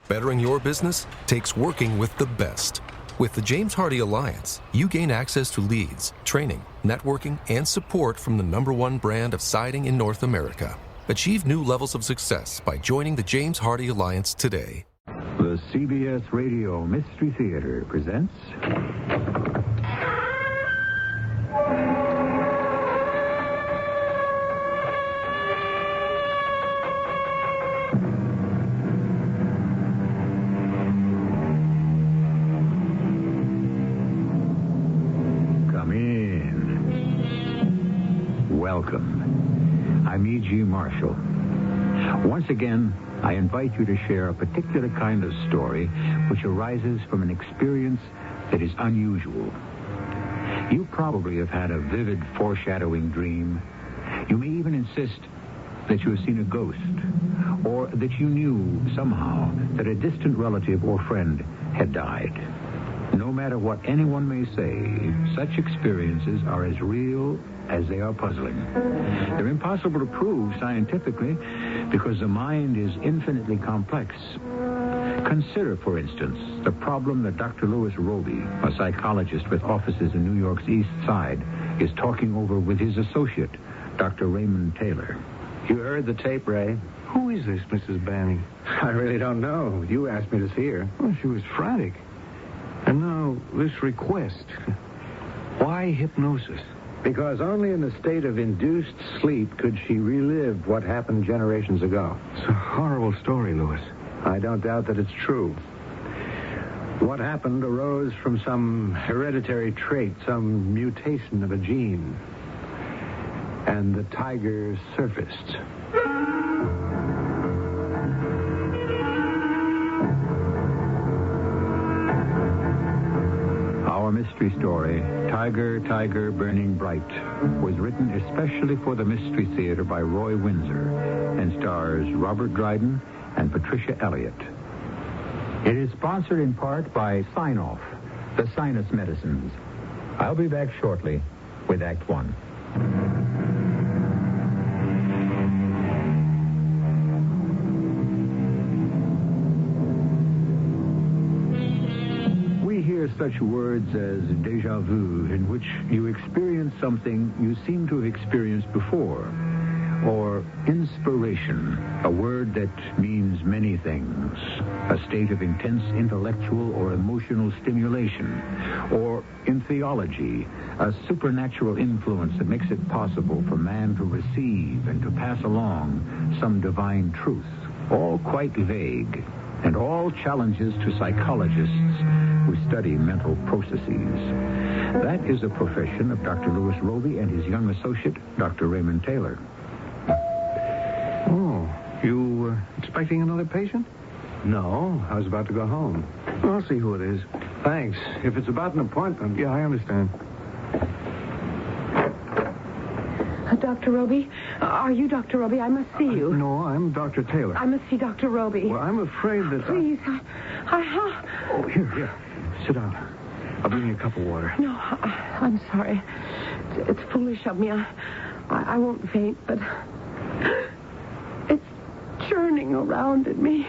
Bettering your business takes working with the best. With the James Hardie Alliance, you gain access to leads, training, networking, and support from the #1 brand of siding in North America. Achieve new levels of success by joining the James Hardie Alliance today. The CBS Radio Mystery Theater presents... Welcome. I'm E.G. Marshall. Once again, I invite you to share a particular kind of story which arises from an experience that is unusual. You probably have had a vivid foreshadowing dream. You may even insist that you have seen a ghost, or that you knew somehow that a distant relative or friend had died. No matter what anyone may say, such experiences are as real as they are puzzling. They're impossible to prove scientifically because the mind is infinitely complex. Consider, for instance, the problem that Dr. Louis Roby, a psychologist with offices in New York's East Side, is talking over with his associate, Dr. Raymond Taylor. You heard the tape, Ray. Who is this, Mrs. Banning? I really don't know. You asked me to see her. Well, she was frantic. And now, this request. Why hypnosis? Because only in a state of induced sleep could she relive what happened generations ago. It's a horrible story, Louis. I don't doubt that it's true. What happened arose from some hereditary trait, some mutation of a gene. And the tiger surfaced. Our mystery story, Tiger, Tiger, Burning Bright, was written especially for the Mystery Theater by Roy Windsor and stars Robert Dryden and Patricia Elliott. It is sponsored in part by Sign-Off, the sinus medicines. I'll be back shortly with Act One. Such words as déjà vu, in which you experience something you seem to have experienced before, or inspiration, a word that means many things, a state of intense intellectual or emotional stimulation, or in theology, a supernatural influence that makes it possible for man to receive and to pass along some divine truth, all quite vague, and all challenges to psychologists who study mental processes. That is the profession of Dr. Louis Roby and his young associate, Dr. Raymond Taylor. Oh, you expecting another patient? No, I was about to go home. I'll see who it is. Thanks. If it's about an appointment... Yeah, I understand. Dr. Roby? Are you Dr. Roby? I must see you. No, I'm Dr. Taylor. I must see Dr. Roby. Well, I'm afraid that... Please, Oh, here. Sit down. I'll bring you a cup of water. No, I'm sorry. It's foolish of me. I won't faint, but it's churning around in me.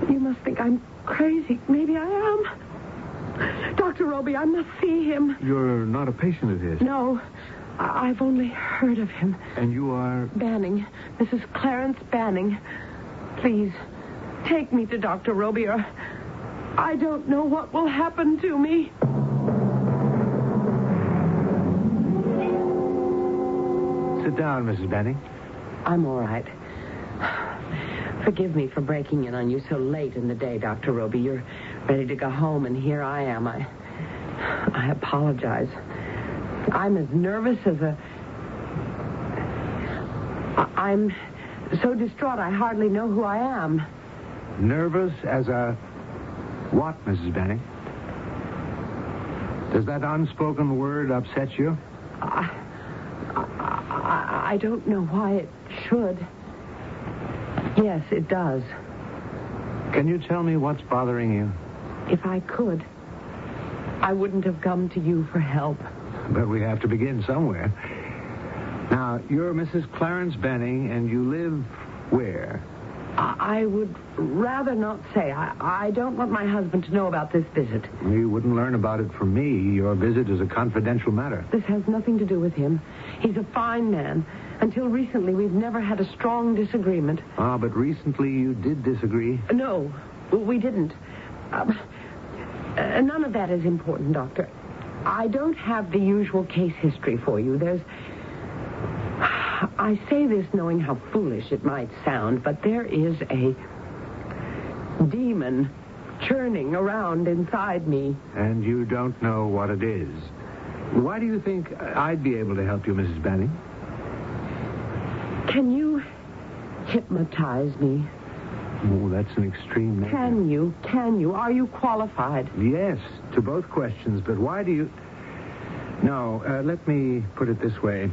You must think I'm crazy. Maybe I am. Dr. Roby, I must see him. You're not a patient of his? No. I've only heard of him. And you are? Banning. Mrs. Clarence Banning. Please, take me to Dr. Roby, or I don't know what will happen to me. Sit down, Mrs. Banning. I'm all right. Forgive me for breaking in on you so late in the day, Dr. Roby. You're ready to go home, and here I am. I apologize. I'm as nervous as I'm so distraught I hardly know who I am. Nervous as a what, Mrs. Banning? Does that unspoken word upset you? I don't know why it should. Yes, it does. Can you tell me what's bothering you? If I could, I wouldn't have come to you for help. But we have to begin somewhere. Now, you're Mrs. Clarence Banning, and you live where? I would rather not say. I don't want my husband to know about this visit. You wouldn't learn about it from me. Your visit is a confidential matter. This has nothing to do with him. He's a fine man. Until recently, we've never had a strong disagreement. Ah, but recently you did disagree. No, we didn't. None of that is important, Doctor. I don't have the usual case history for you. I say this knowing how foolish it might sound, but there is a demon churning around inside me. And you don't know what it is. Why do you think I'd be able to help you, Mrs. Banning? Can you hypnotize me? Oh, that's an extreme measure. Can you? Are you qualified? Yes, to both questions, but why do you... No, let me put it this way.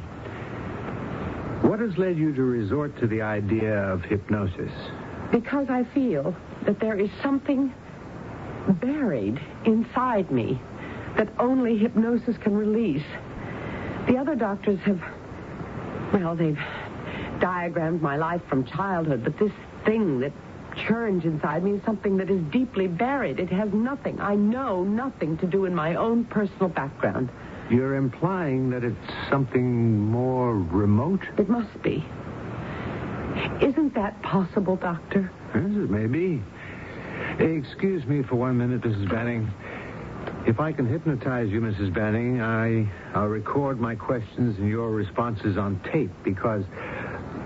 What has led you to resort to the idea of hypnosis? Because I feel that there is something buried inside me that only hypnosis can release. The other doctors have... Well, they've diagrammed my life from childhood, but this thing that churns inside me is something that is deeply buried. It has nothing, I know, nothing to do in my own personal background. You're implying that it's something more remote? It must be. Isn't that possible, Doctor? Yes, it may be. Excuse me for 1 minute, Mrs. Banning. If I can hypnotize you, Mrs. Banning, I'll record my questions and your responses on tape because...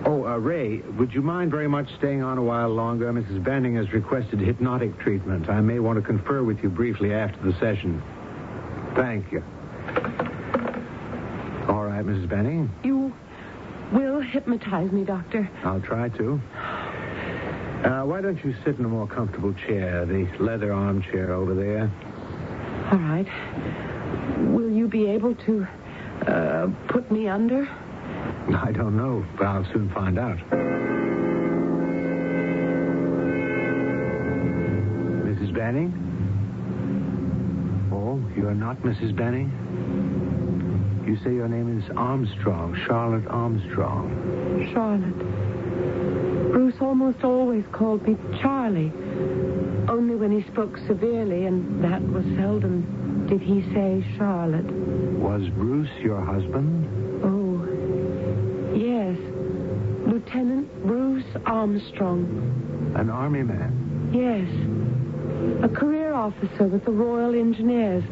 Oh, Ray, would you mind very much staying on a while longer? Mrs. Banning has requested hypnotic treatment. I may want to confer with you briefly after the session. Thank you. All right, Mrs. Banning. You will hypnotize me, Doctor. I'll try to. Why don't you sit in a more comfortable chair, the leather armchair over there? All right. Will you be able to put me under? I don't know, but I'll soon find out. Mrs. Banning? Oh, you're not Mrs. Banning? You say your name is Armstrong, Charlotte Armstrong. Charlotte. Bruce almost always called me Charlie. Only when he spoke severely, and that was seldom, did he say Charlotte. Was Bruce your husband? Oh, yes. Lieutenant Bruce Armstrong. An army man? Yes. A career officer with the Royal Engineers.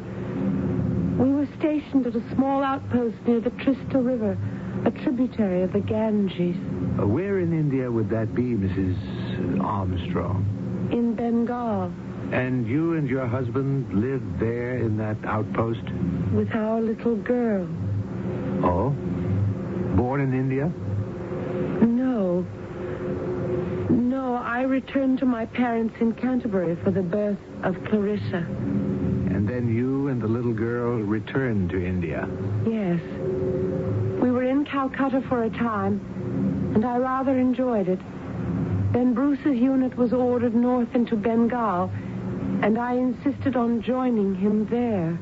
We were stationed at a small outpost near the Trista River, a tributary of the Ganges. Where in India would that be, Mrs. Armstrong? In Bengal. And you and your husband lived there in that outpost? With our little girl. Oh? Born in India? No. No, I returned to my parents in Canterbury for the birth of Clarissa. And then you and the little girl returned to India? Yes. We were in Calcutta for a time, and I rather enjoyed it. Then Bruce's unit was ordered north into Bengal, and I insisted on joining him there.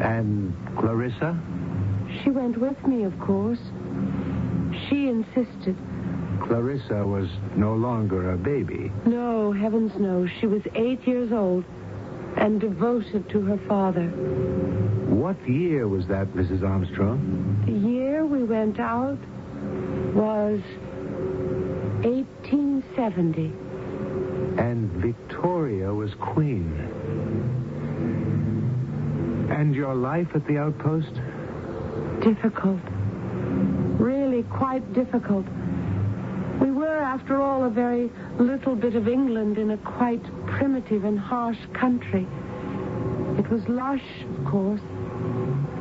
And Clarissa? She went with me, of course. She insisted. Clarissa was no longer a baby. No, heavens no. She was 8 years old and devoted to her father. What year was that, Mrs. Armstrong? The year we went out was 1870. And Victoria was queen. And your life at the outpost? Difficult. Really quite difficult. We were, after all, a very little bit of England in a quite primitive and harsh country. It was lush, of course,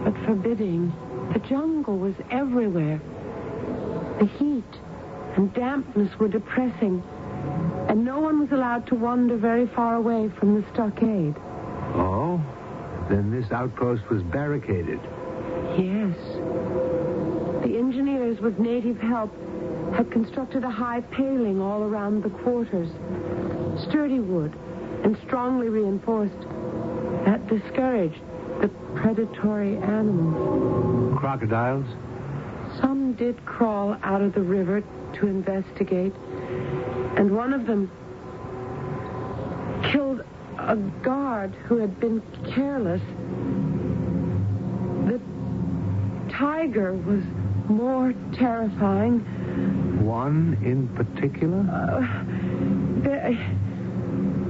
but forbidding. The jungle was everywhere. The heat and dampness were depressing, and no one was allowed to wander very far away from the stockade. Oh? Then this outpost was barricaded. Yes. The engineers, with native help, had constructed a high paling all around the quarters. Sturdy wood and strongly reinforced. That discouraged the predatory animals. Crocodiles? Some did crawl out of the river to investigate. And one of them killed a guard who had been careless. The tiger was more terrifying. One in particular?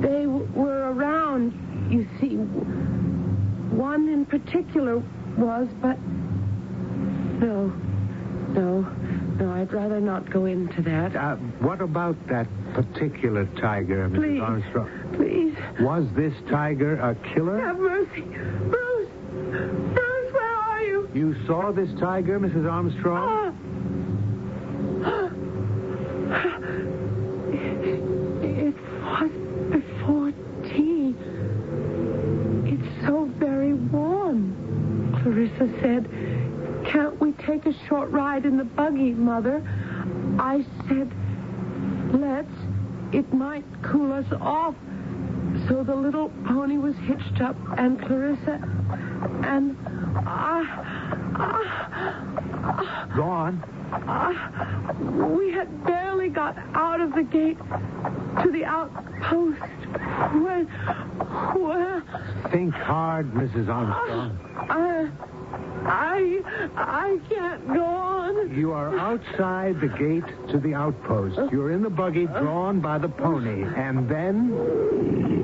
They were around, you see. One in particular was, but... No, I'd rather not go into that. What about that particular tiger, Mrs. Please. Armstrong? Please. Was this tiger a killer? Have mercy. Bruce, where are you? You saw this tiger, Mrs. Armstrong? It was before tea. It's so very warm, Clarissa said. Can't we take a short ride in the buggy, Mother? I said, let's. It might cool us off. So the little pony was hitched up, and Clarissa and Go on. we had barely got out of the gate to the outpost when... Think hard, Mrs. Armstrong. I can't go on. You are outside the gate to the outpost. You're in the buggy drawn by the pony. And then...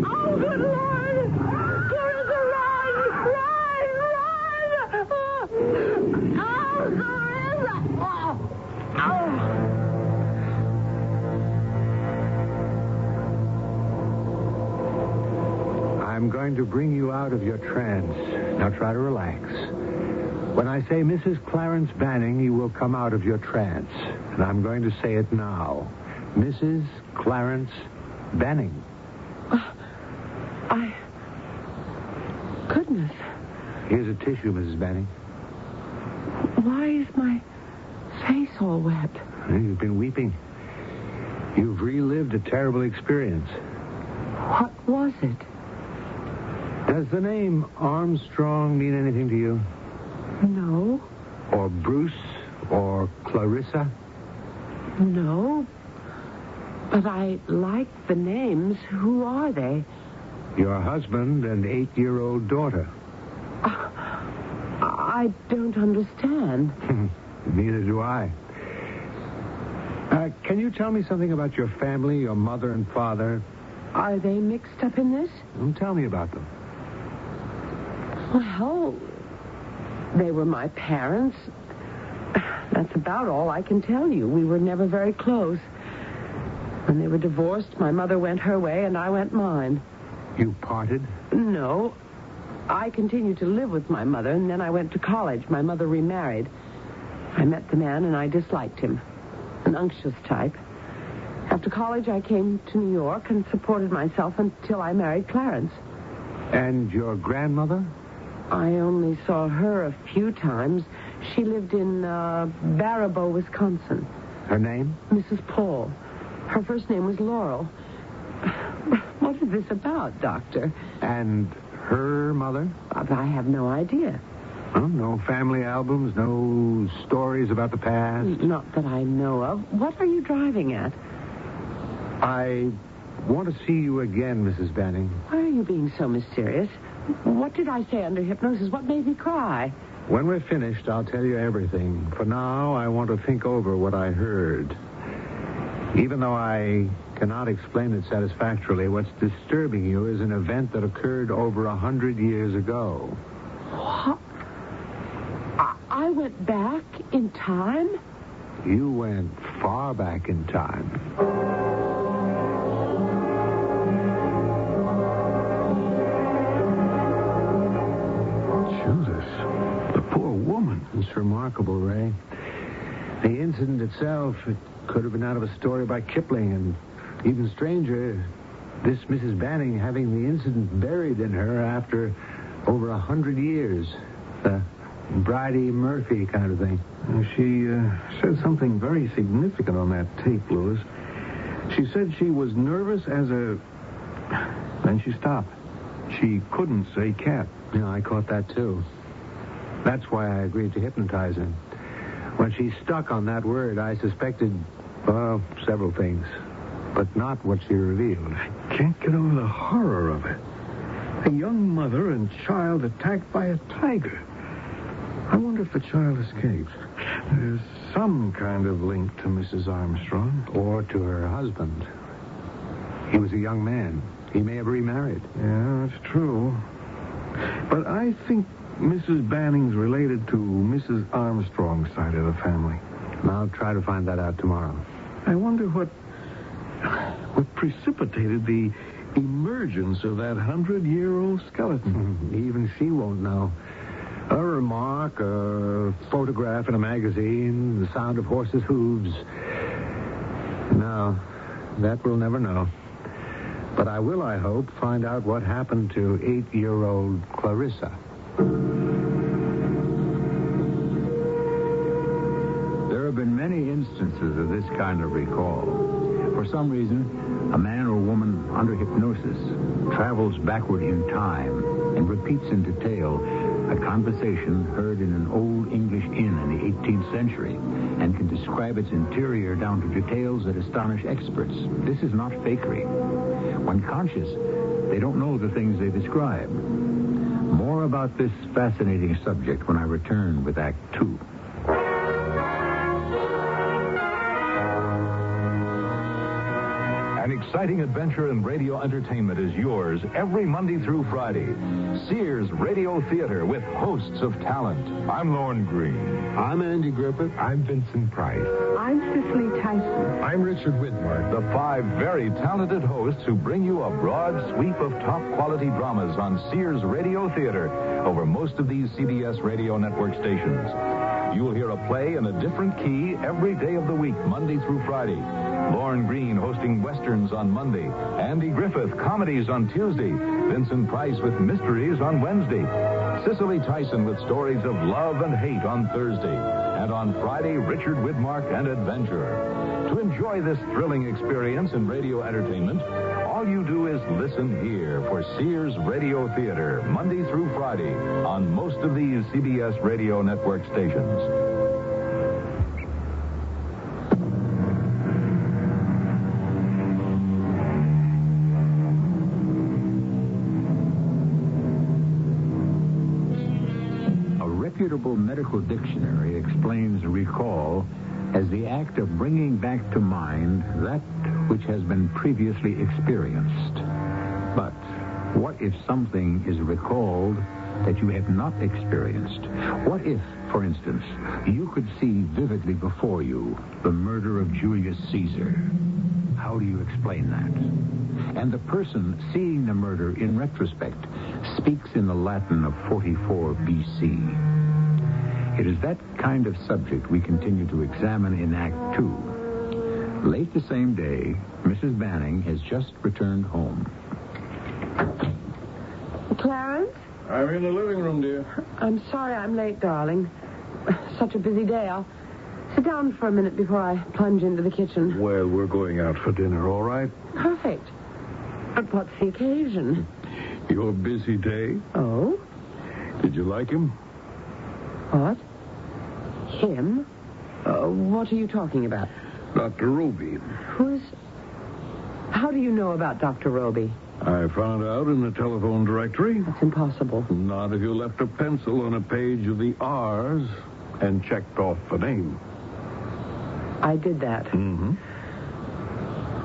Oh, good Lord! Clarissa, run! Oh, Clarissa! Oh. I'm going to bring you out of your trance. Now try to relax. When I say Mrs. Clarence Banning, you will come out of your trance. And I'm going to say it now. Mrs. Clarence Banning. Goodness. Here's a tissue, Mrs. Banning. Why is my face all wet? You've been weeping. You've relived a terrible experience. What was it? Does the name Armstrong mean anything to you? No. Or Bruce? Or Clarissa? No. But I like the names. Who are they? Your husband and 8-year-old daughter. I don't understand. Neither do I. Can you tell me something about your family, your mother and father? Are they mixed up in this? Tell me about them. Well, they were my parents. That's about all I can tell you. We were never very close. When they were divorced, my mother went her way and I went mine. You parted? No. I continued to live with my mother, and then I went to college. My mother remarried. I met the man, and I disliked him. An unctuous type. After college, I came to New York and supported myself until I married Clarence. And your grandmother? I only saw her a few times. She lived in Baraboo, Wisconsin. Her name? Mrs. Paul. Her first name was Laurel. What is this about, Doctor? And her mother? I have no idea. Oh, no family albums, no stories about the past? Not that I know of. What are you driving at? I want to see you again, Mrs. Banning. Why are you being so mysterious? What did I say under hypnosis? What made me cry? When we're finished, I'll tell you everything. For now, I want to think over what I heard. Even though I cannot explain it satisfactorily, what's disturbing you is an event that occurred over 100 years ago. What? I went back in time? You went far back in time. Jesus, the poor woman. It's remarkable, Ray. The incident itself, it could have been out of a story by Kipling, and even stranger, this Mrs. Banning having the incident buried in her after over 100 years. The Bridie Murphy kind of thing. She said something very significant on that tape, Louis. She said she was nervous as a... Then she stopped. She couldn't say cat. Yeah, I caught that, too. That's why I agreed to hypnotize her. When she stuck on that word, I suspected, well, several things. but not what she revealed. I can't get over the horror of it. A young mother and child attacked by a tiger. I wonder if the child escaped. There's some kind of link to Mrs. Armstrong. Or to her husband. He was a young man. He may have remarried. Yeah, that's true. But I think Mrs. Banning's related to Mrs. Armstrong's side of the family. I'll try to find that out tomorrow. I wonder what precipitated the emergence of that 100-year-old skeleton. Even she won't know. A remark, a photograph in a magazine, the sound of horses' hooves. No, that we'll never know. But I will, I hope, find out what happened to 8-year-old Clarissa. There have been many instances of this kind of recall. For some reason, a man or woman under hypnosis travels backward in time and repeats in detail a conversation heard in an old English inn in the 18th century and can describe its interior down to details that astonish experts. This is not fakery. When conscious, they don't know the things they describe. More about this fascinating subject when I return with Act 2. An exciting adventure in radio entertainment is yours every Monday through Friday. Sears Radio Theater with hosts of talent. I'm Lorne Green. I'm Andy Griffith. I'm Vincent Price. I'm Cicely Tyson. I'm Richard Widmark. The 5 very talented hosts who bring you a broad sweep of top-quality dramas on Sears Radio Theater over most of these CBS radio network stations. You'll hear a play in a different key every day of the week, Monday through Friday. Lorne Green hosting westerns on Monday. Andy Griffith, comedies on Tuesday. Vincent Price with mysteries on Wednesday. Cicely Tyson with stories of love and hate on Thursday. And on Friday, Richard Widmark and adventure. To enjoy this thrilling experience in radio entertainment, all you do is listen here for Sears Radio Theater, Monday through Friday, on most of these CBS radio network stations. Reputable medical dictionary explains recall as the act of bringing back to mind that which has been previously experienced. But what if something is recalled that you have not experienced? What if, for instance, you could see vividly before you the murder of Julius Caesar? How do you explain that? And the person seeing the murder in retrospect speaks in the Latin of 44 B.C. It is that kind of subject we continue to examine in Act 2. Late the same day, Mrs. Banning has just returned home. Clarence? I'm in the living room, dear. I'm sorry I'm late, darling. Such a busy day. I'll sit down for a minute before I plunge into the kitchen. Well, we're going out for dinner, all right? Perfect. But what's the occasion? Your busy day. Oh? Did you like him? What? Him? What are you talking about? Dr. Roby. How do you know about Dr. Roby? I found out in the telephone directory. That's impossible. Not if you left a pencil on a page of the R's and checked off the name. I did that. Mm-hmm.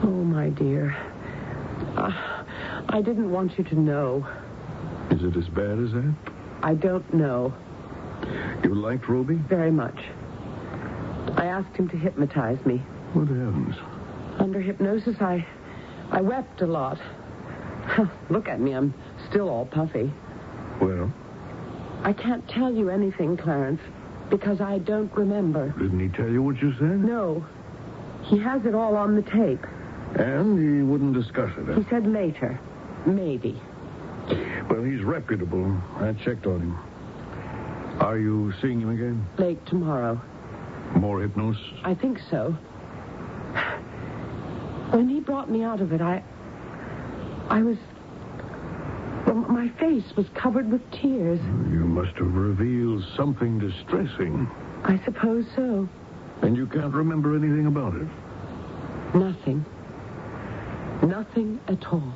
Oh, my dear. I didn't want you to know. Is it as bad as that? I don't know. You liked Roby? Very much. I asked him to hypnotize me. What heavens? Under hypnosis, I wept a lot. Look at me, I'm still all puffy. Well? I can't tell you anything, Clarence, because I don't remember. Didn't he tell you what you said? No. He has it all on the tape. And he wouldn't discuss it, He said later. Maybe. Well, he's reputable. I checked on him. Are you seeing him again? Late tomorrow. More hypnosis? I think so. When he brought me out of it, I was... Well, my face was covered with tears. You must have revealed something distressing. I suppose so. And you can't remember anything about it? Nothing. Nothing at all.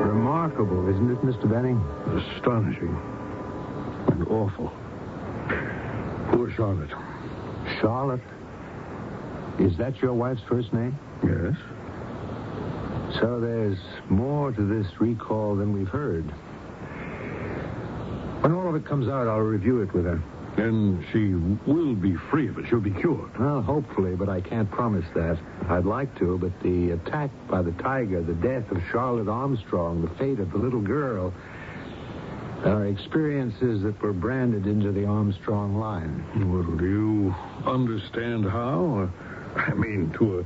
Remarkable, isn't it, Mr. Benning? Astonishing. And awful. Poor Charlotte. Charlotte? Is that your wife's first name? Yes? So there's more to this recall than we've heard. When all of it comes out, I'll review it with her. And she will be free of it. She'll be cured. Well, hopefully, but I can't promise that. I'd like to, but the attack by the tiger, the death of Charlotte Armstrong, the fate of the little girl, are experiences that were branded into the Armstrong line. Well, do you understand how? I mean, to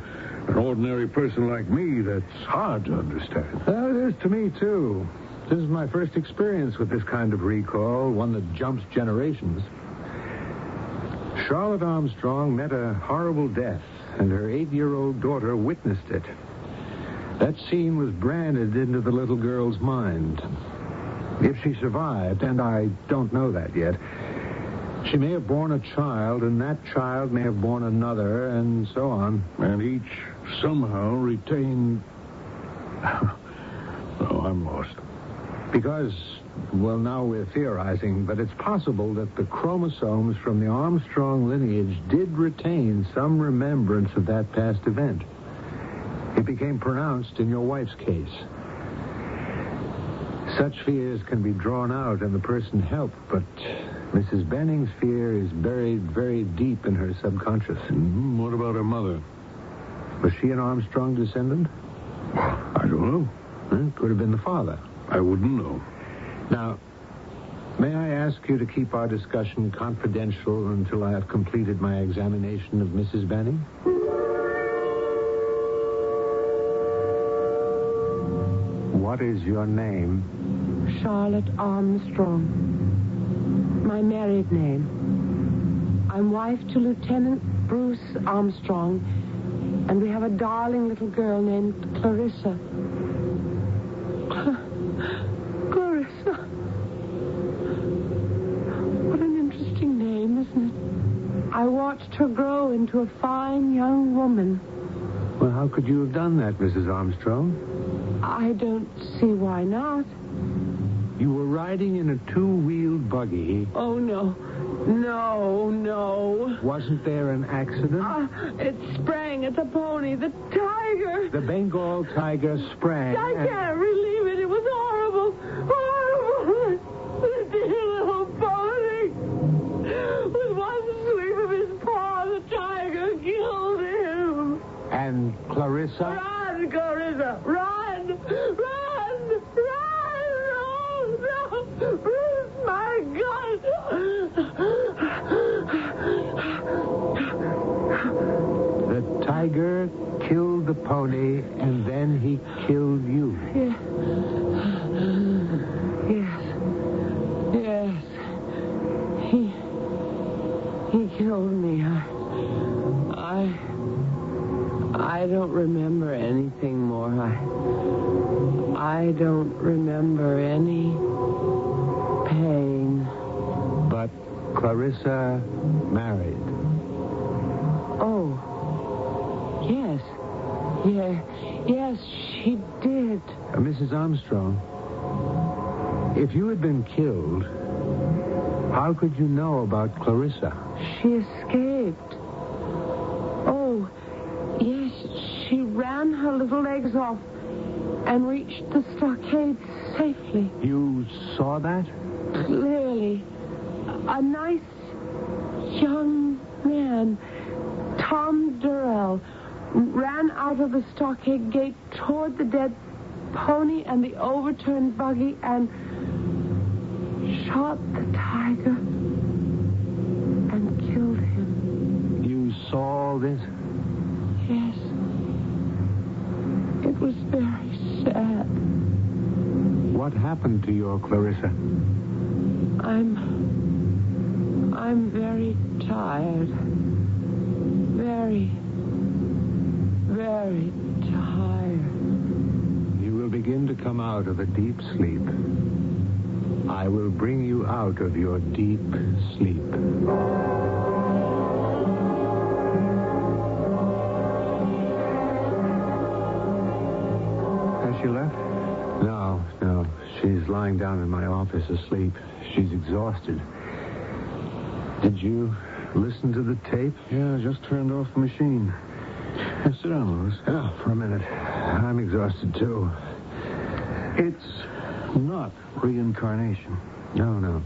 an ordinary person like me, that's hard to understand. Well, it is to me, too. This is my first experience with this kind of recall, one that jumps generations. Charlotte Armstrong met a horrible death, and her 8-year-old daughter witnessed it. That scene was branded into the little girl's mind. If she survived, and I don't know that yet, she may have borne a child, and that child may have borne another, and so on. And each somehow retained... Oh, I'm lost. Because, well, now we're theorizing, but it's possible that the chromosomes from the Armstrong lineage did retain some remembrance of that past event. It became pronounced in your wife's case. Such fears can be drawn out and the person helped, but Mrs. Benning's fear is buried very deep in her subconscious. Mm-hmm. What about her mother? Was she an Armstrong descendant? I don't know. It could have been the father. I wouldn't know. Now, may I ask you to keep our discussion confidential until I have completed my examination of Mrs. Benning? What is your name? Charlotte Armstrong. My married name. I'm wife to Lieutenant Bruce Armstrong, and we have a darling little girl named Clarissa. Clarissa. What an interesting name, isn't it? I watched her grow into a fine young woman. Well, how could you have done that, Mrs. Armstrong? I don't see why not. You were riding in a two-wheeled buggy. Oh, no. No. Wasn't there an accident? It sprang at the pony, the tiger. The Bengal tiger sprang. I can't believe it. It was horrible. Horrible. The dear little pony. With one sweep of his paw, the tiger killed him. And Clarissa? Run, Clarissa. Run. No. Bruce, my God. The tiger killed the pony, and then he killed you. Yes. He killed me. I don't remember anything more. I don't remember any pain. But Clarissa married. Oh. Yes. Yes, she did. Mrs. Armstrong, if you had been killed, how could you know about Clarissa? She escaped. Oh, yes, she ran her little legs off and reached the stockade safely. You saw that? Clearly. A nice young man, Tom Durrell, ran out of the stockade gate toward the dead pony and the overturned buggy and shot the tiger and killed him. You saw this? Yes. It was very sad. What happened to your Clarissa? I'm very tired. Very, very tired. You will begin to come out of a deep sleep. I will bring you out of your deep sleep. Has she left? No. She's lying down in my office asleep. She's exhausted. Did you listen to the tape? Yeah, I just turned off the machine. Hey, sit down, Louis. Oh, for a minute. I'm exhausted, too. It's not reincarnation. No.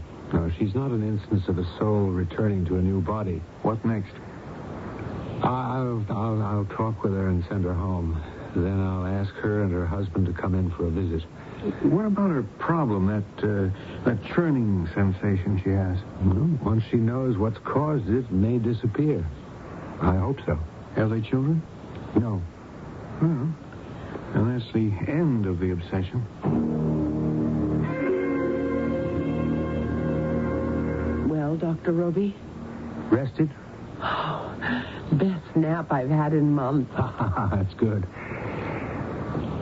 She's not an instance of a soul returning to a new body. What next? I'll talk with her and send her home. Then I'll ask her and her husband to come in for a visit. What about her problem, that churning sensation she has? Well, once she knows what's caused it, it may disappear. I hope so. Have they children? No. Well, and that's the end of the obsession. Well, Dr. Roby? Rested? Oh, best nap I've had in months. That's good.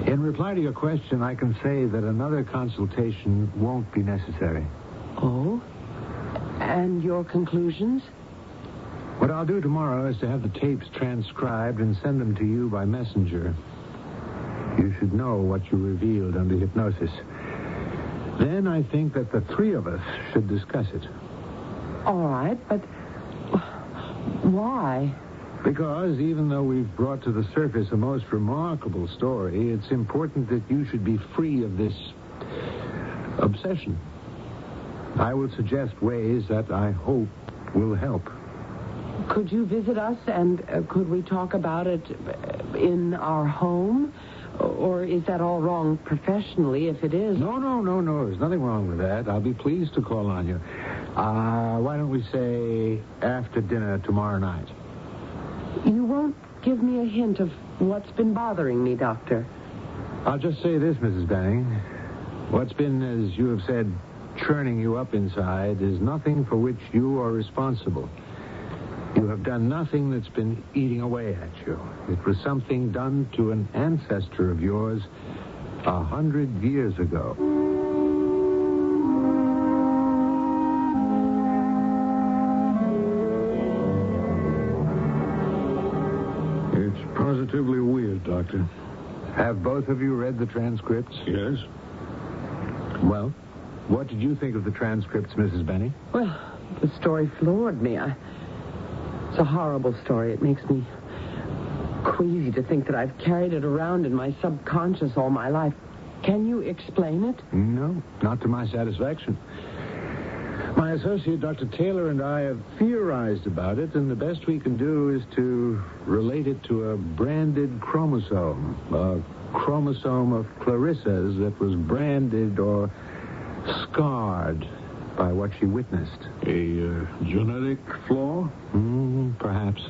In reply to your question, I can say that another consultation won't be necessary. Oh? And your conclusions? What I'll do tomorrow is to have the tapes transcribed and send them to you by messenger. You should know what you revealed under hypnosis. Then I think that the three of us should discuss it. All right, but why? Because even though we've brought to the surface a most remarkable story, it's important that you should be free of this obsession. I will suggest ways that I hope will help. Could you visit us and could we talk about it in our home? Or is that all wrong professionally if it is? No. There's nothing wrong with that. I'll be pleased to call on you. Why don't we say after dinner tomorrow night? You won't give me a hint of what's been bothering me, Doctor. I'll just say this, Mrs. Banning. What's been, as you have said, churning you up inside is nothing for which you are responsible. You have done nothing that's been eating away at you. It was something done to an ancestor of yours 100 years ago. It's positively weird, Doctor. Have both of you read the transcripts? Yes? Well, what did you think of the transcripts, Mrs. Benny? Well, the story floored me. It's a horrible story. It makes me queasy to think that I've carried it around in my subconscious all my life. Can you explain it? No, not to my satisfaction. My associate, Dr. Taylor, and I have theorized about it, and the best we can do is to relate it to a branded chromosome. A chromosome of Clarissa's that was branded or scarred by what she witnessed. A genetic flaw? Perhaps.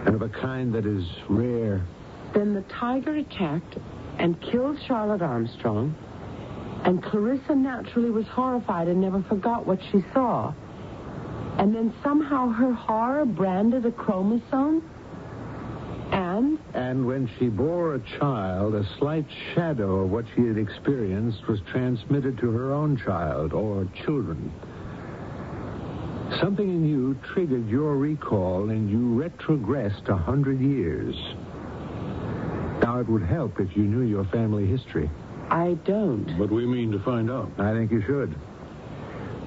And of a kind that is rare. Then the tiger attacked and killed Charlotte Armstrong, and Clarissa naturally was horrified and never forgot what she saw. And then somehow her horror branded a chromosome? And when she bore a child, a slight shadow of what she had experienced was transmitted to her own child or children. Something in you triggered your recall, and you retrogressed 100 years. Now, it would help if you knew your family history. I don't. But we mean to find out. I think you should.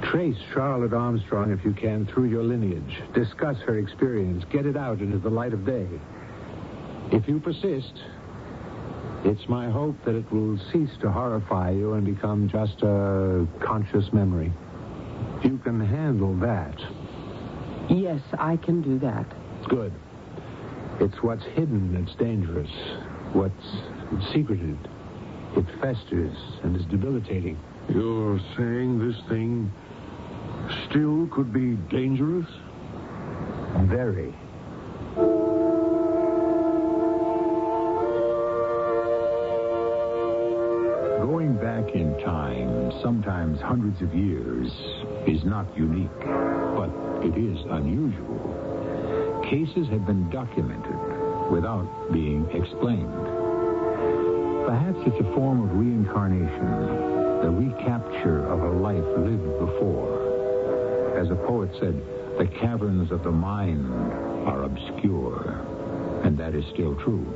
Trace Charlotte Armstrong, if you can, through your lineage. Discuss her experience. Get it out into the light of day. If you persist, it's my hope that it will cease to horrify you and become just a conscious memory. You can handle that. Yes, I can do that. Good. It's what's hidden that's dangerous. What's secreted. It festers and is debilitating. You're saying this thing still could be dangerous? Very. Going back in time, sometimes hundreds of years, is not unique, but it is unusual. Cases have been documented without being explained. Perhaps it's a form of reincarnation, the recapture of a life lived before. As a poet said, the caverns of the mind are obscure, and that is still true.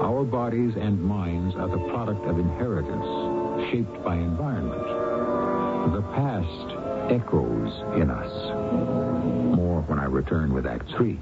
Our bodies and minds are the product of inheritance, shaped by environment. The past echoes in us. More when I return with Act 3.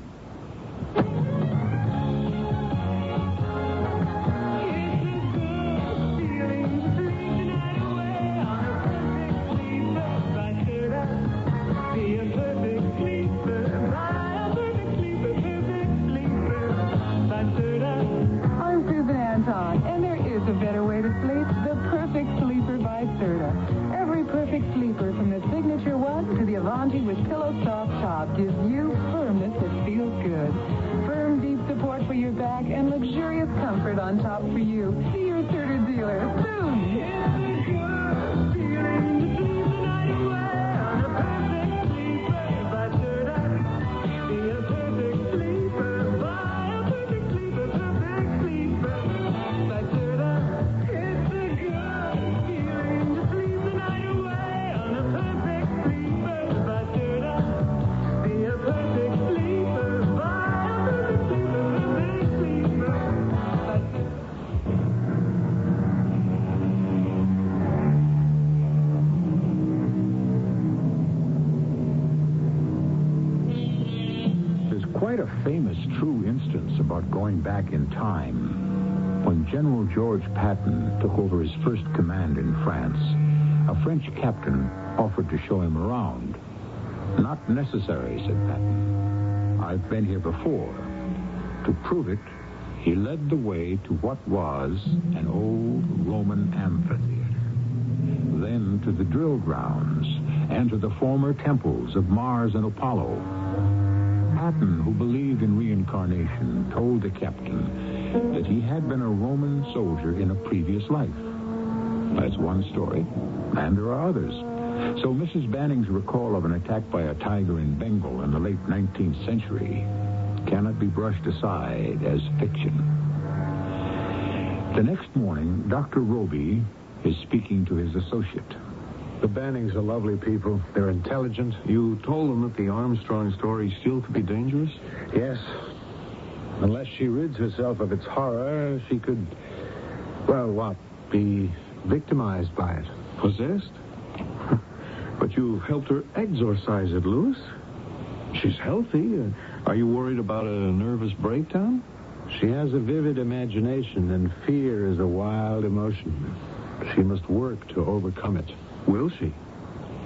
With Pillow Soft Top gives you firmness that feels good. Firm, deep support for your back and luxurious comfort on top for you. See your Serta dealer soon. Quite a famous true instance about going back in time. When General George Patton took over his first command in France, a French captain offered to show him around. Not necessary, said Patton. I've been here before. To prove it, he led the way to what was an old Roman amphitheater. Then to the drill grounds and to the former temples of Mars and Apollo. Patton, who believed in reincarnation, told the captain that he had been a Roman soldier in a previous life. That's one story, and there are others. So Mrs. Banning's recall of an attack by a tiger in Bengal in the late 19th century cannot be brushed aside as fiction. The next morning, Dr. Roby is speaking to his associate. The Bannings are lovely people. They're intelligent. You told them that the Armstrong story still could be dangerous? Yes. Unless she rids herself of its horror, she could, be victimized by it. Possessed? But you've helped her exorcise it, Louis. She's healthy. Are you worried about a nervous breakdown? She has a vivid imagination, and fear is a wild emotion. She must work to overcome it. Will she?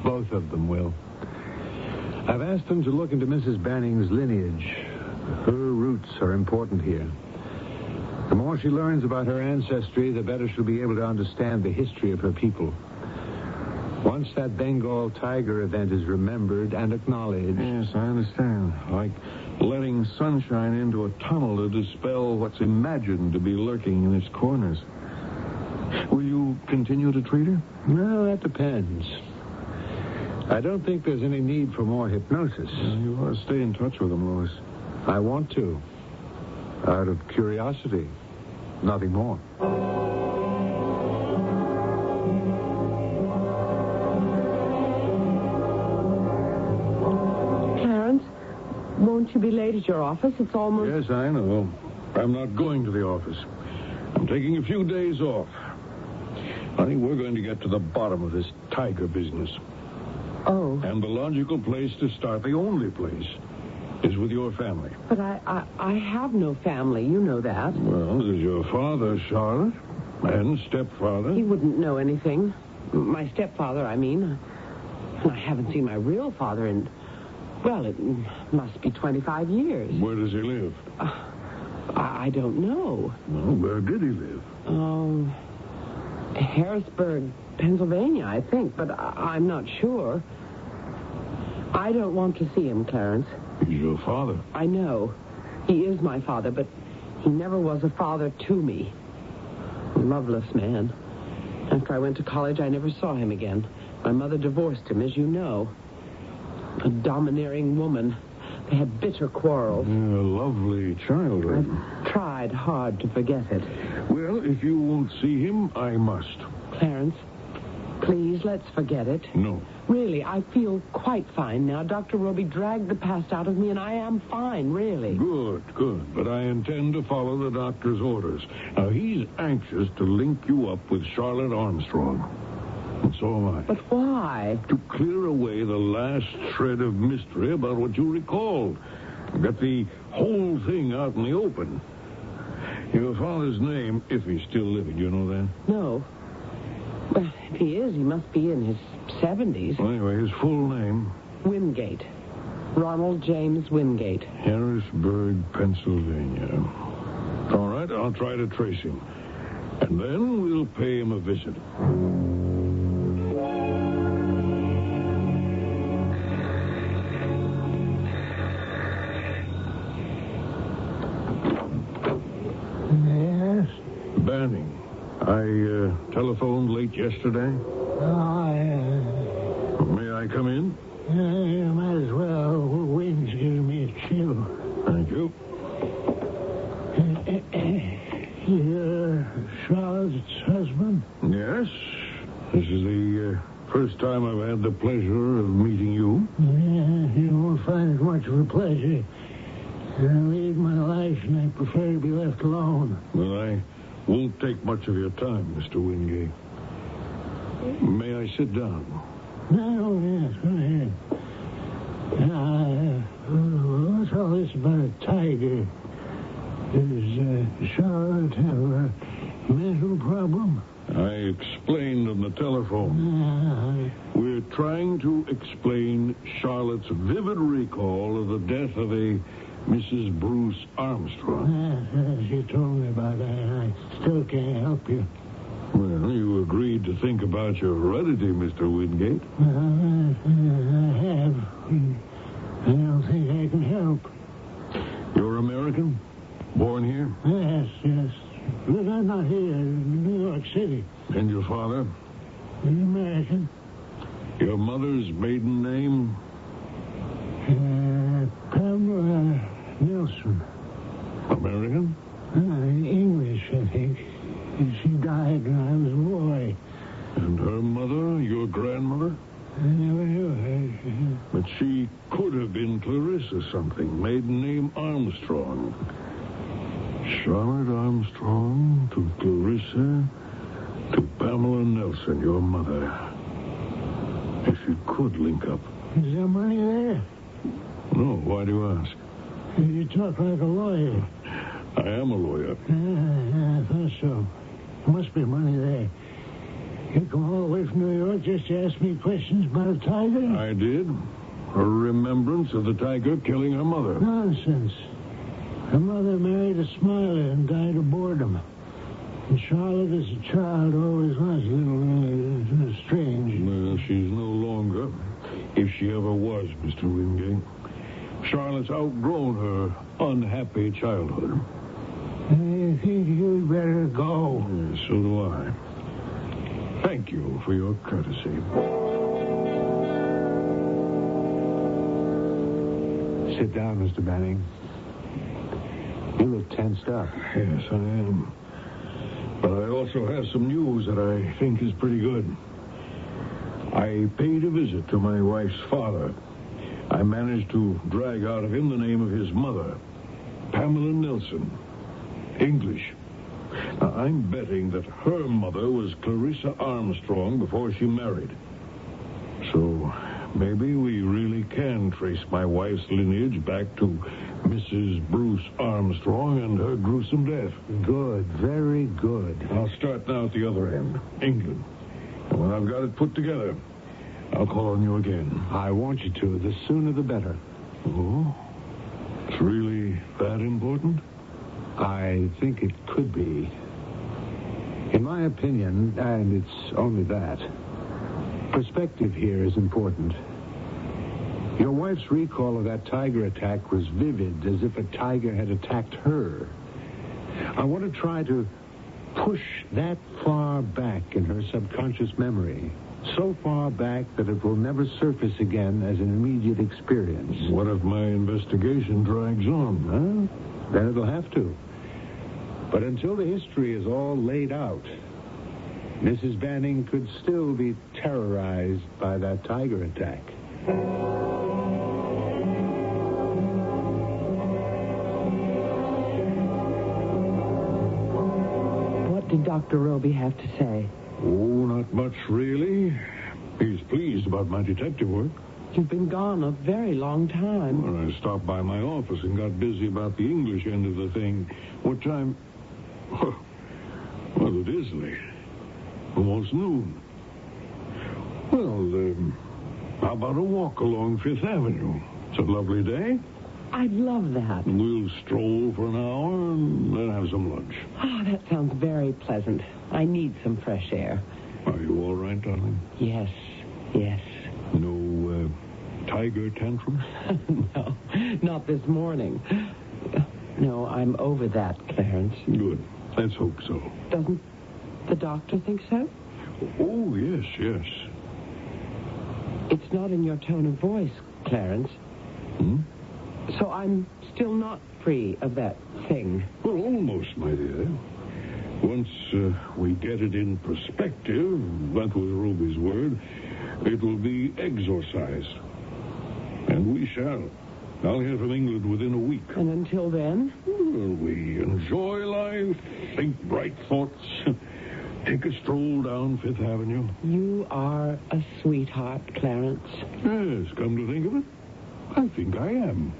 Both of them will. I've asked them to look into Mrs. Banning's lineage. Her roots are important here. The more she learns about her ancestry, the better she'll be able to understand the history of her people. Once that Bengal tiger event is remembered and acknowledged... Yes, I understand. Like letting sunshine into a tunnel to dispel what's imagined to be lurking in its corners. Will you continue to treat her? Well, that depends. I don't think there's any need for more hypnosis. You ought to stay in touch with them, Louis. I want to. Out of curiosity. Nothing more. Clarence, won't you be late at your office? It's almost... Yes, I know. I'm not going to the office. I'm taking a few days off. I think we're going to get to the bottom of this tiger business. Oh. And the logical place to start, the only place, is with your family. But I have no family. You know that. Well, there's your father, Charlotte, and stepfather. He wouldn't know anything. My stepfather, I mean. I haven't seen my real father in, it must be 25 years. Where does he live? I don't know. Well, where did he live? Harrisburg, Pennsylvania, I think, but I'm not sure. I don't want to see him, Clarence. He's your father. I know. He is my father, but he never was a father to me. A loveless man. After I went to college, I never saw him again. My mother divorced him, as you know. A domineering woman. They had bitter quarrels. A lovely childhood. I've tried hard to forget it. Well, if you won't see him, I must. Clarence, Please, let's forget it. No. Really, I feel quite fine now. Dr. Roby dragged the past out of me, and I am fine, really. Good. But I intend to follow the doctor's orders. Now, he's anxious to link you up with Charlotte Armstrong. And so am I. But why? To clear away the last shred of mystery about what you recalled. Get the whole thing out in the open. Your father's name, if he's still living, you know that? No. Well, if he is, he must be in his 70s. Well, anyway, his full name? Wingate. Ronald James Wingate. Harrisburg, Pennsylvania. All right, I'll try to trace him. And then we'll pay him a visit. Yes? Banning. I telephoned late yesterday. May I come in? You might as well. Wind's giving me a chill. Thank you. You're Charlotte's husband? Yes. This is the first time I've had the pleasure of meeting you. Yeah, you won't find it much of a pleasure. I lead my life, and I prefer to be left alone. Well, I won't take much of your time, Mr. Wingate. May I sit down? No, yes, go ahead. What's all this about a tiger? Does Charlotte have a mental problem? I explained on the telephone. We're trying to explain Charlotte's vivid recall of the death of a Mrs. Bruce Armstrong. She told me about that. I still can't help you. Well, you agreed to think about your heredity, Mr. Wingate. I have. I don't think I can help. You're American? Born here? Yes. But I'm not here. In New York City. And your father? American. Your mother's maiden name? Pamela Nelson. American? English, I think. She died when I was a boy. And her mother, your grandmother? I never knew her. But she could have been Clarissa something. Maiden name Armstrong. Charlotte Armstrong to Clarissa to Pamela Nelson, your mother. If you could link up. Is there money there? No, why do you ask? You talk like a lawyer. I am a lawyer. I thought so. There must be money there. You come all the way from New York just to ask me questions about a tiger? I did. A remembrance of the tiger killing her mother. Nonsense. Her mother married a smiler and died of boredom. And Charlotte, as a child, always was a little strange. Well, she's no longer, if she ever was, Mr. Wingate. Charlotte's outgrown her unhappy childhood. I think you'd better go. Yes, so do I. Thank you for your courtesy. Sit down, Mr. Banning. You look tensed up. Yes, I am. But I also have some news that I think is pretty good. I paid a visit to my wife's father. I managed to drag out of him the name of his mother, Pamela Nelson. English. Now, I'm betting that her mother was Clarissa Armstrong before she married. So maybe we really can trace my wife's lineage back to Mrs. Bruce Armstrong and her gruesome death. Good, very good. I'll start now at the other end, England. And when I've got it put together, I'll call on you again. I want you to. The sooner the better. Oh? It's really that important? I think it could be. In my opinion, and it's only that, perspective here is important. Your wife's recall of that tiger attack was vivid, as if a tiger had attacked her. I want to try to push that far back in her subconscious memory, so far back that it will never surface again as an immediate experience. What if my investigation drags on? Huh? Then it'll have to. But until the history is all laid out, Mrs. Banning could still be terrorized by that tiger attack. What did Dr. Roby have to say? Oh, not much, really. He's pleased about my detective work. You've been gone a very long time. Well, I stopped by my office and got busy about the English end of the thing. What time? Well, it is late. Almost noon. Well, how about a walk along Fifth Avenue? It's a lovely day. I'd love that. We'll stroll for an hour and then have some lunch. Oh, that sounds very pleasant. I need some fresh air. Are you all right, darling? Yes, yes. No tiger tantrums? No, not this morning. No, I'm over that, Clarence. Good. Let's hope so. Doesn't the doctor think so? Oh, yes, yes. It's not in your tone of voice, Clarence. Hmm? So I'm still not free of that thing. Well, almost, my dear. Once we get it in perspective, that was Ruby's word, it will be exorcised. And we shall. I'll hear from England within a week. And until then? Well, we enjoy life, think bright thoughts, take a stroll down Fifth Avenue. You are a sweetheart, Clarence. Yes, come to think of it, I think I am.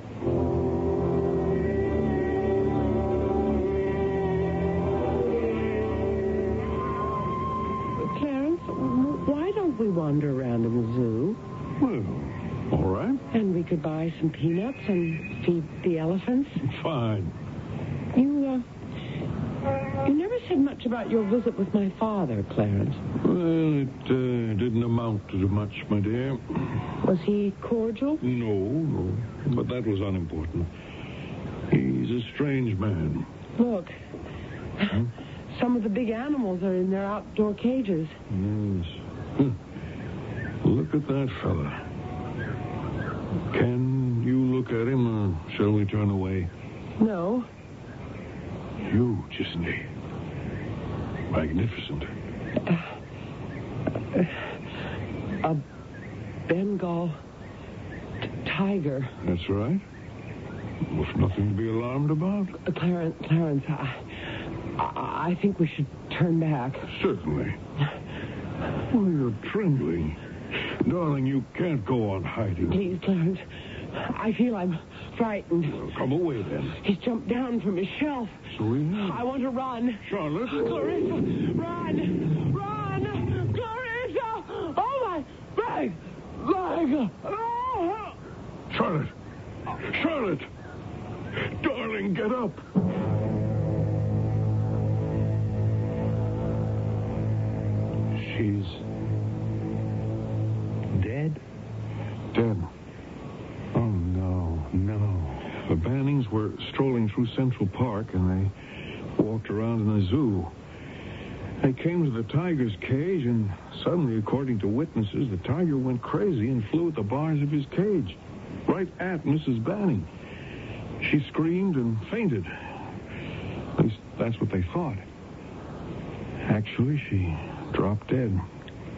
Clarence, why don't we wander around in the zoo? Well, all right. And we could buy some peanuts and feed the elephants. Fine. You never said much about your visit with my father, Clarence. Well, it didn't amount to much, my dear. Was he cordial? No. But that was unimportant. He's a strange man. Look. Some of the big animals are in their outdoor cages. Yes. Look at that fella. Can you look at him, or shall we turn away? No. Huge, isn't he? Magnificent. A Bengal tiger. That's right. With nothing to be alarmed about. Clarence, I think we should turn back. Certainly. Oh, you're trembling. Darling, you can't go on hiding. Please, Clarence. I feel I'm frightened. Well, come away, then. He's jumped down from his shelf. So he has. I want to run. Charlotte? Clarissa, run! Run! Clarissa! Oh, my leg! Oh! Charlotte! Charlotte! Darling, get up! She's dead? Dead. Oh, no. The Bannings were strolling through Central Park, and they walked around in the zoo. They came to the tiger's cage, and suddenly, according to witnesses, the tiger went crazy and flew at the bars of his cage, right at Mrs. Banning. She screamed and fainted. At least that's what they thought. Actually, she dropped dead.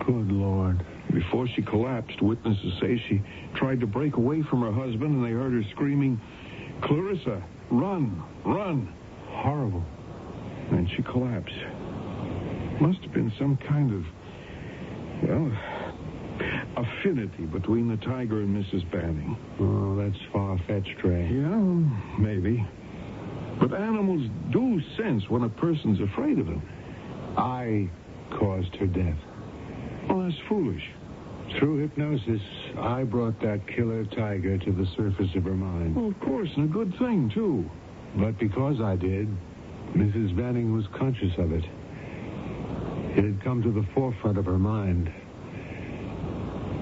Good Lord. Before she collapsed, witnesses say she tried to break away from her husband, and they heard her screaming, "Clarissa, run, run." Horrible. And she collapsed. Must have been some kind of, affinity between the tiger and Mrs. Banning. Oh, that's far-fetched, Ray. Yeah, maybe. But animals do sense when a person's afraid of them. I caused her death. Well, that's foolish. Through hypnosis, I brought that killer tiger to the surface of her mind. Well, of course, and a good thing, too. But because I did, Mrs. Banning was conscious of it. It had come to the forefront of her mind.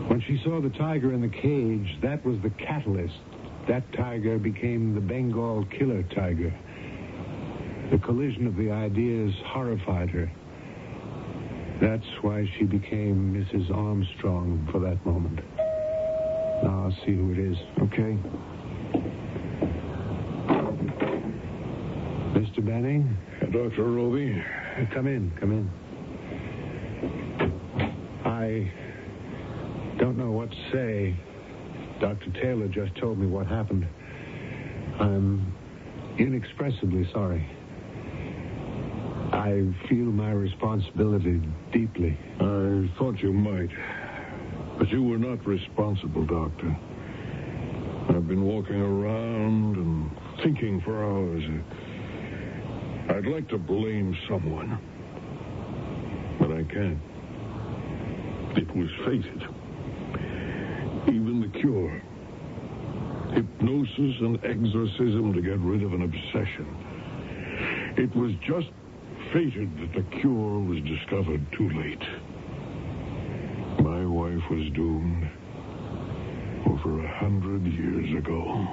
When she saw the tiger in the cage, that was the catalyst. That tiger became the Bengal killer tiger. The collision of the ideas horrified her. That's why she became Mrs. Armstrong for that moment. Now I'll see who it is. Okay. Mr. Banning? Dr. Roby. Come in. I don't know what to say. Dr. Taylor just told me what happened. I'm inexpressibly sorry. I feel my responsibility deeply. I thought you might. But you were not responsible, Doctor. I've been walking around and thinking for hours. I'd like to blame someone, but I can't. It was fated. Even the cure. Hypnosis and exorcism to get rid of an obsession. It was just fated that the cure was discovered too late. My wife was doomed over 100 years ago.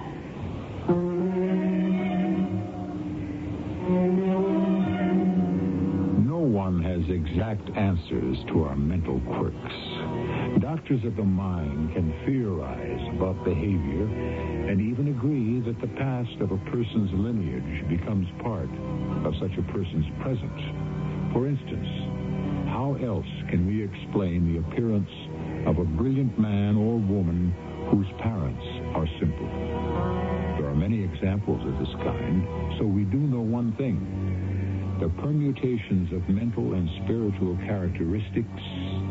No one has exact answers to our mental quirks. Doctors of the mind can theorize about behavior and even agree that the past of a person's lineage becomes part of such a person's present. For instance, how else can we explain the appearance of a brilliant man or woman whose parents are simple? There are many examples of this kind, so we do know one thing. The permutations of mental and spiritual characteristics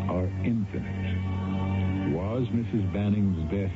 are infinite. Was Mrs. Banning's death